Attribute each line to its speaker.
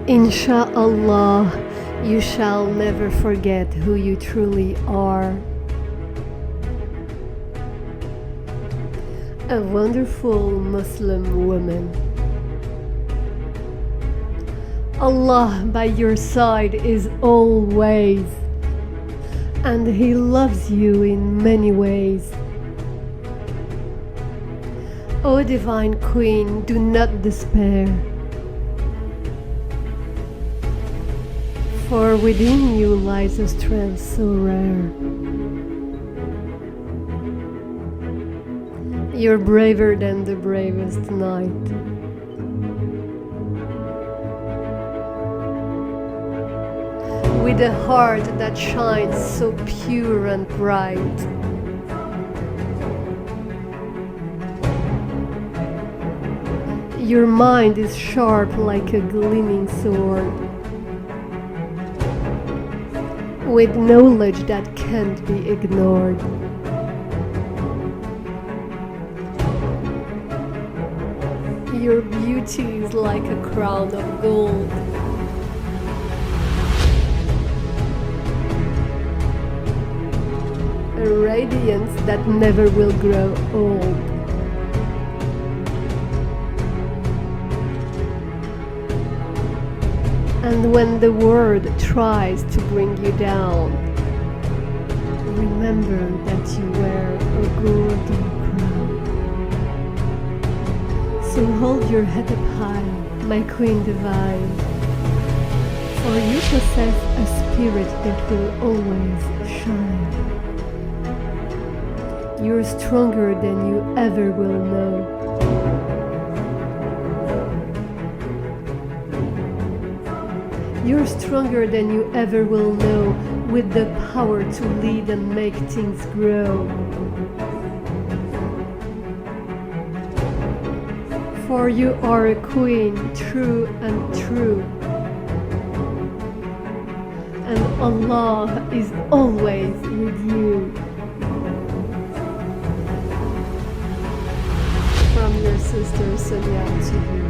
Speaker 1: Insha'Allah, you shall never forget who you truly are. A wonderful Muslim woman. Allah by your side is always, and He loves you in many ways. O Divine Queen, do not despair, for within you lies a strength so rare. You're braver than the bravest knight. With a heart that shines so pure and bright. Your mind is sharp like a gleaming sword, with knowledge that can't be ignored. Your beauty is like a crown of gold, a radiance that never will grow old. And when the world tries to bring you down, remember that you wear a golden crown. So hold your head up high, my Queen Divine, for you possess a spirit that will always shine. You're stronger than you ever will know. You're stronger than you ever will know, with the power to lead and make things grow. For you are a queen, true and true. And Allah is always with you. From your sister Sonia to you.